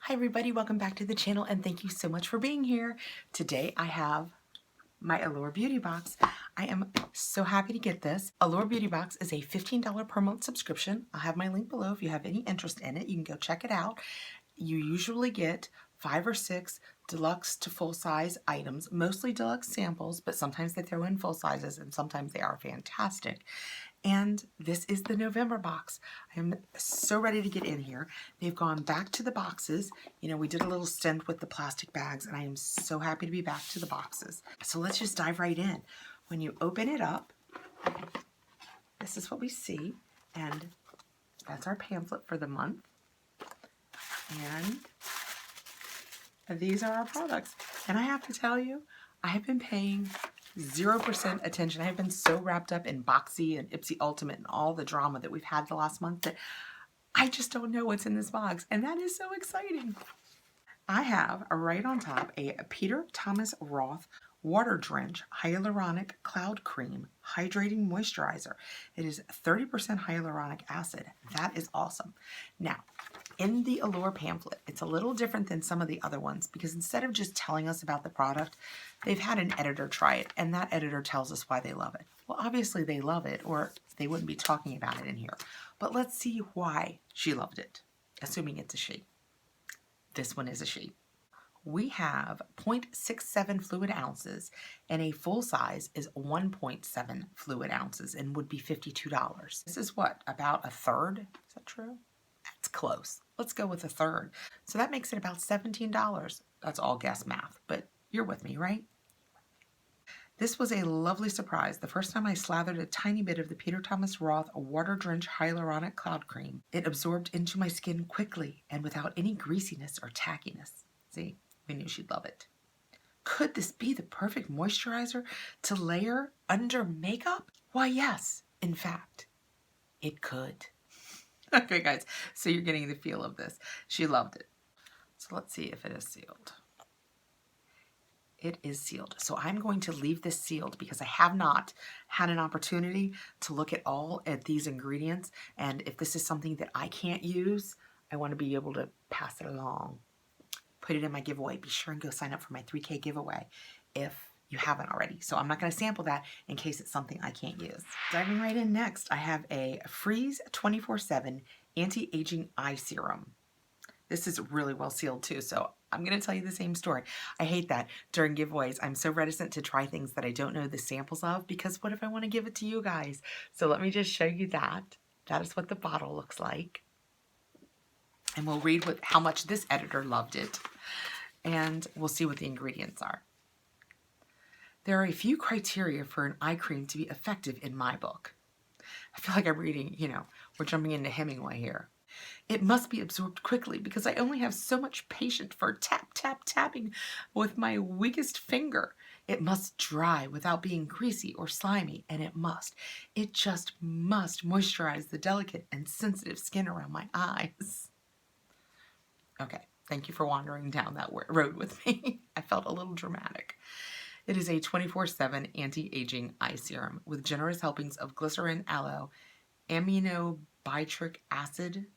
Hi everybody, welcome back to the channel and thank you so much for being here. Today I have my Allure Beauty Box. I am so happy to get this. Allure Beauty Box is a $15 per month subscription. I'll have my link below if you have any interest in it. You can go check it out. You usually get 5 or 6 deluxe to full size items, mostly deluxe samples, but sometimes they throw in full sizes and sometimes they are fantastic. And this is the November box. I am so ready to get in here. They've gone back to the boxes. You know, we did a little stint with the plastic bags and I am so happy to be back to the boxes. So let's just dive right in. When you open it up, this is what we see. And that's our pamphlet for the month. And these are our products. And I have to tell you, I have been paying 0% attention. I have been so wrapped up in Boxy and Ipsy Ultimate and all the drama that we've had the last month that I just don't know what's in this box. And that is so exciting. I have right on top a Peter Thomas Roth Water Drench Hyaluronic Cloud Cream Hydrating Moisturizer. It is 30% hyaluronic acid. That is awesome. Now, in the Allure pamphlet, it's a little different than some of the other ones because instead of just telling us about the product, they've had an editor try it, and that editor tells us why they love it. Well, obviously they love it, or they wouldn't be talking about it in here. But let's see why she loved it, assuming it's a she. This one is a she. We have 0.67 fluid ounces, and a full size is 1.7 fluid ounces and would be $52. This is what, about a third? Is that true? That's close. Let's go with a third. So that makes it about $17. That's all guess math, but you're with me, right? This was a lovely surprise. The first time I slathered a tiny bit of the Peter Thomas Roth Water Drench Hyaluronic Cloud Cream, it absorbed into my skin quickly and without any greasiness or tackiness. See, we knew she'd love it. Could this be the perfect moisturizer to layer under makeup? Why, yes, in fact, it could. Okay, guys, so you're getting the feel of this. She loved it. So let's see if it is sealed. It is sealed. So I'm going to leave this sealed because I have not had an opportunity to look at all at these ingredients. And if this is something that I can't use, I want to be able to pass it along. Put it in my giveaway. Be sure and go sign up for my 3K giveaway if you haven't already. So I'm not going to sample that in case it's something I can't use. Diving right in next, I have a Freeze 24/7 Anti-Aging Eye Serum. This is really well sealed too, so I'm going to tell you the same story. I hate that during giveaways. I'm so reticent to try things that I don't know the samples of because what if I want to give it to you guys? So let me just show you that. That is what the bottle looks like. And we'll read how much this editor loved it. And we'll see what the ingredients are. There are a few criteria for an eye cream to be effective in my book. I feel like I'm reading, we're jumping into Hemingway here. It must be absorbed quickly because I only have so much patience for tap, tap, tapping with my weakest finger. It must dry without being greasy or slimy, and it just must moisturize the delicate and sensitive skin around my eyes. Okay, thank you for wandering down that road with me. I felt a little dramatic. It is a 24/7 anti-aging eye serum with generous helpings of glycerin, aloe, aminobutyric acid.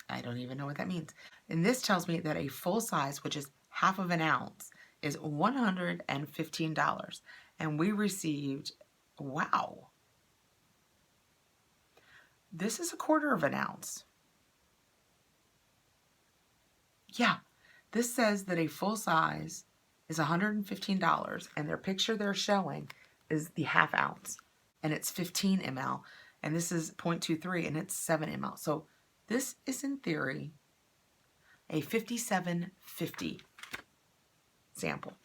I don't even know what that means. And this tells me that a full size, which is half of an ounce, is $115. And we received, wow, this is a quarter of an ounce. Yeah, this says that a full size is $115, and their picture they're showing is the half ounce, and it's 15 ml, and this is 0.23, and it's 7 ml. So this is, in theory, a 5750 sample.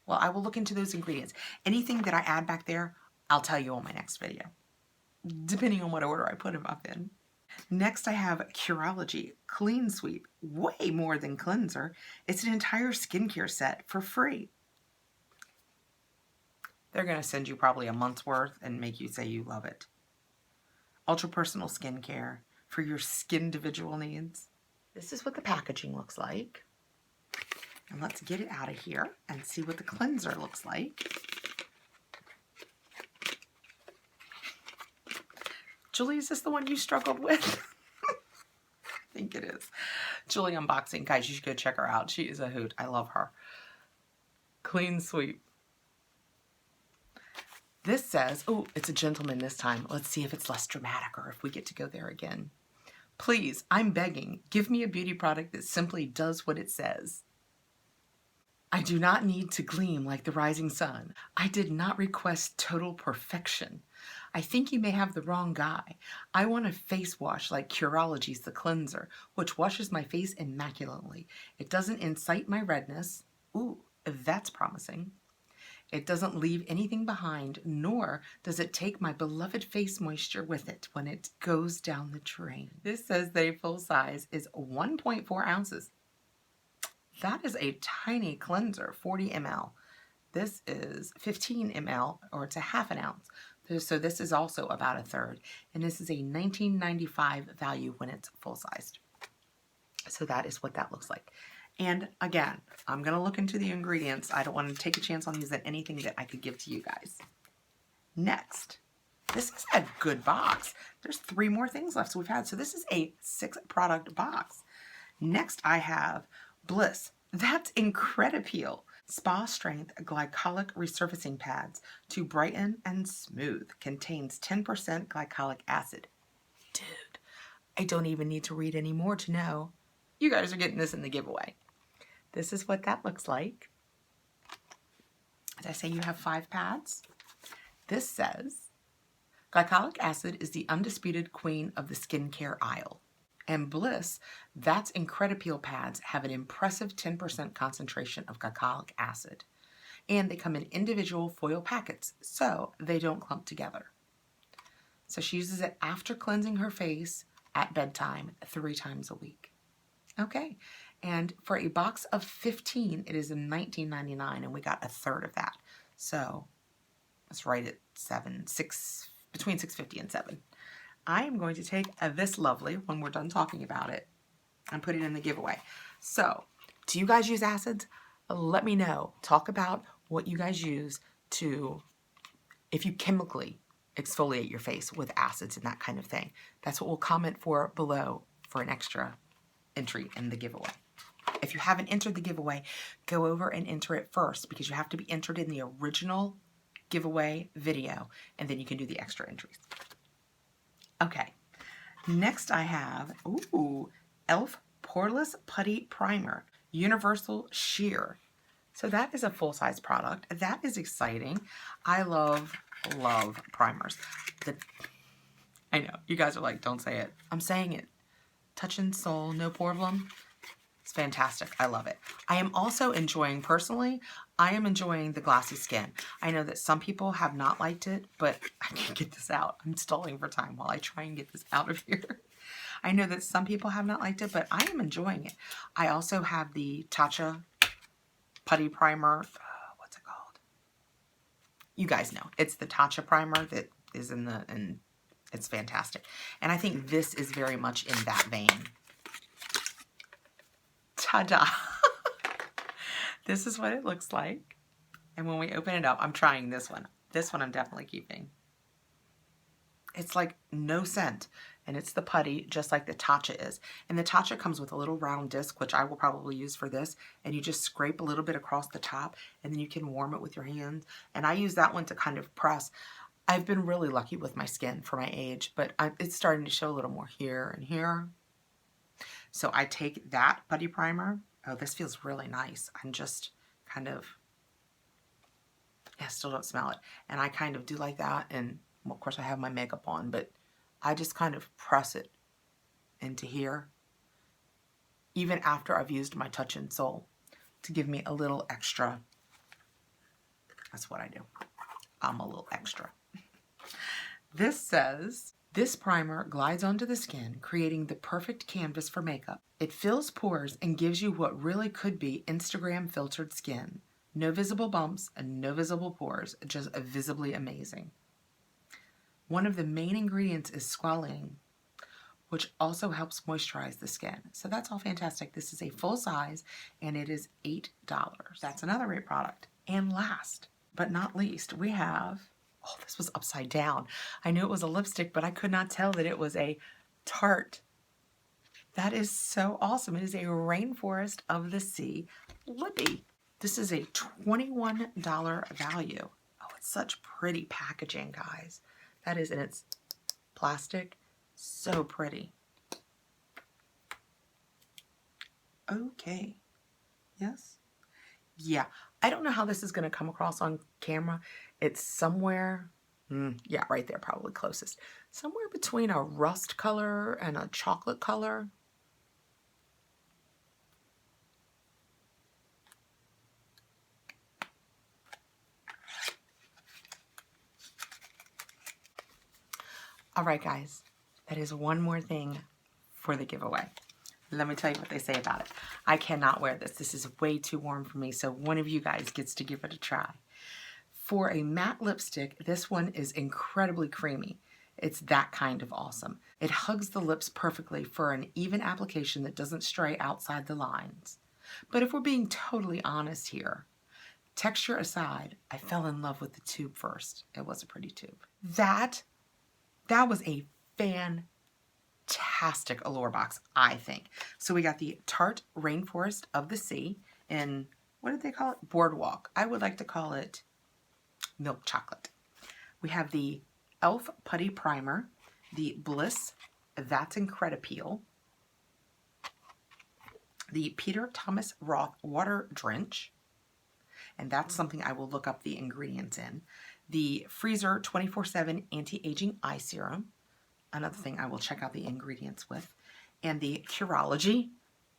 Well, I will look into those ingredients. Anything that I add back there, I'll tell you on my next video, depending on what order I put them up in. Next, I have Curology Clean Sweep, way more than cleanser. It's an entire skincare set for free. They're going to send you probably a month's worth and make you say you love it. Ultra personal skincare for your skin-individual needs. This is what the packaging looks like. And let's get it out of here and see what the cleanser looks like. Julie, is this the one you struggled with? think it is. Julie Unboxing. Guys, you should go check her out. She is a hoot. I love her. Clean sweep. This says, oh, it's a gentleman this time. Let's see if it's less dramatic or if we get to go there again. Please, I'm begging, give me a beauty product that simply does what it says. I do not need to gleam like the rising sun. I did not request total perfection. I think you may have the wrong guy. I want a face wash like Curology's The Cleanser, which washes my face immaculately. It doesn't incite my redness. Ooh, that's promising. It doesn't leave anything behind, nor does it take my beloved face moisture with it when it goes down the drain. This says the full size is 1.4 ounces. That is a tiny cleanser, 40 ml. This is 15 ml, or it's a half an ounce. So this is also about a third. And this is a $19.95 value when it's full-sized. So that is what that looks like. And again, I'm going to look into the ingredients. I don't want to take a chance on using anything that I could give to you guys. Next, this is a good box. There's 3 more things left. So this is a 6-product box. Next, I have Bliss. That's Incredipeel. Spa Strength Glycolic Resurfacing Pads to brighten and smooth. Contains 10% glycolic acid. Dude, I don't even need to read any more to know. You guys are getting this in the giveaway. This is what that looks like. Did I say you have 5 pads? This says, glycolic acid is the undisputed queen of the skincare aisle. And Bliss, that's Incredipeel pads, have an impressive 10% concentration of glycolic acid. And they come in individual foil packets, so they don't clump together. So she uses it after cleansing her face at bedtime 3 times a week. Okay, and for a box of 15, it is $19.99, and we got a third of that. So that's right at between $6.50 and $7. I am going to take this lovely, when we're done talking about it, and put it in the giveaway. So, do you guys use acids? Let me know. Talk about what you guys use to, if you chemically exfoliate your face with acids and that kind of thing. That's what we'll comment for below for an extra entry in the giveaway. If you haven't entered the giveaway, go over and enter it first, because you have to be entered in the original giveaway video, and then you can do the extra entries. Okay, next I have, e.l.f. Poreless Putty Primer, Universal Shear. So that is a full-size product. That is exciting. I love primers. I know, you guys are like, don't say it. I'm saying it. Touching Soul, no problem. It's fantastic. I love it. I am also enjoying, personally, I am enjoying the glossy skin. I know that some people have not liked it, but I can't get this out. I'm stalling for time while I try and get this out of here. I know that some people have not liked it, but I am enjoying it. I also have the Tatcha Putty Primer. What's it called? You guys know. It's the Tatcha primer that is in it's fantastic. And I think this is very much in that vein. Ta-da! This is what it looks like. And when we open it up, I'm trying this one. This one I'm definitely keeping. It's like no scent. And it's the putty, just like the Tatcha is. And the Tatcha comes with a little round disc, which I will probably use for this. And you just scrape a little bit across the top, and then you can warm it with your hands. And I use that one to kind of press. I've been really lucky with my skin for my age, but it's starting to show a little more here and here. So I take that putty primer. Oh, this feels really nice. I'm just kind of, yeah, still don't smell it. And I kind of do like that. And well, of course I have my makeup on, but I just kind of press it into here, even after I've used my Touch and Soul, to give me a little extra. That's what I do. I'm a little extra. This says, this primer glides onto the skin, creating the perfect canvas for makeup. It fills pores and gives you what really could be Instagram filtered skin. No visible bumps and no visible pores, just visibly amazing. One of the main ingredients is squalene, which also helps moisturize the skin. So that's all fantastic. This is a full size and it is $8. That's another great product. And last but not least, we have, oh, this was upside down. I knew it was a lipstick, but I could not tell that it was a Tarte That is so awesome. It is a Rainforest of the Sea lippy. This is a $21 value. Oh, it's such pretty packaging, guys. That is, and it's plastic. So pretty. Okay. Yes? Yeah. I don't know how this is going to come across on camera. It's somewhere, yeah, right there, probably closest. Somewhere between a rust color and a chocolate color. All right, guys, that is one more thing for the giveaway. Let me tell you what they say about it. I cannot wear this. This is way too warm for me, so one of you guys gets to give it a try. For a matte lipstick, this one is incredibly creamy. It's that kind of awesome. It hugs the lips perfectly for an even application that doesn't stray outside the lines. But if we're being totally honest here, texture aside, I fell in love with the tube first. It was a pretty tube. That was a fantastic Allure box, I think. So we got the Tarte Rainforest of the Sea in, what did they call it? Boardwalk. I would like to call it milk chocolate. We have the e.l.f. Putty Primer, the Bliss That's Incredipeel, the Peter Thomas Roth Water Drench, and that's something I will look up the ingredients in. The Freezer 24/7 Anti-Aging Eye Serum, another thing I will check out the ingredients with, and the Curology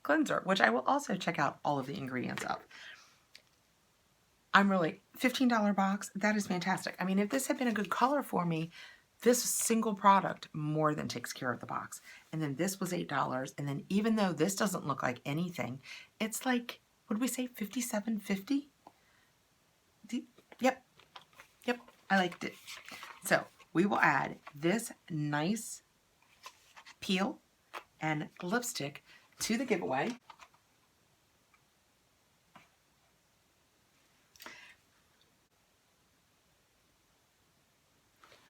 Cleanser, which I will also check out all of the ingredients of. I'm really, $15 box, that is fantastic. I mean, if this had been a good color for me, this single product more than takes care of the box. And then this was $8, and then even though this doesn't look like anything, it's like, what did we say, $57.50? Yep, I liked it. So we will add this nice peel and lipstick to the giveaway.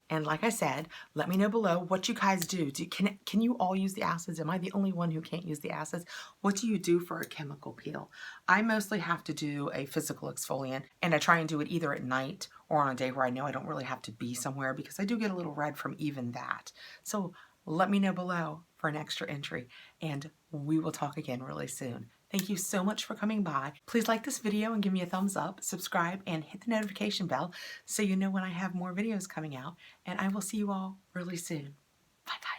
And like I said, let me know below what you guys do. Can you all use the acids? Am I the only one who can't use the acids? What do you do for a chemical peel? I mostly have to do a physical exfoliant, and I try and do it either at night or on a day where I know I don't really have to be somewhere, because I do get a little red from even that. So let me know below for an extra entry, and we will talk again really soon. Thank you so much for coming by. Please like this video and give me a thumbs up, subscribe, and hit the notification bell so you know when I have more videos coming out. And I will see you all really soon. Bye-bye.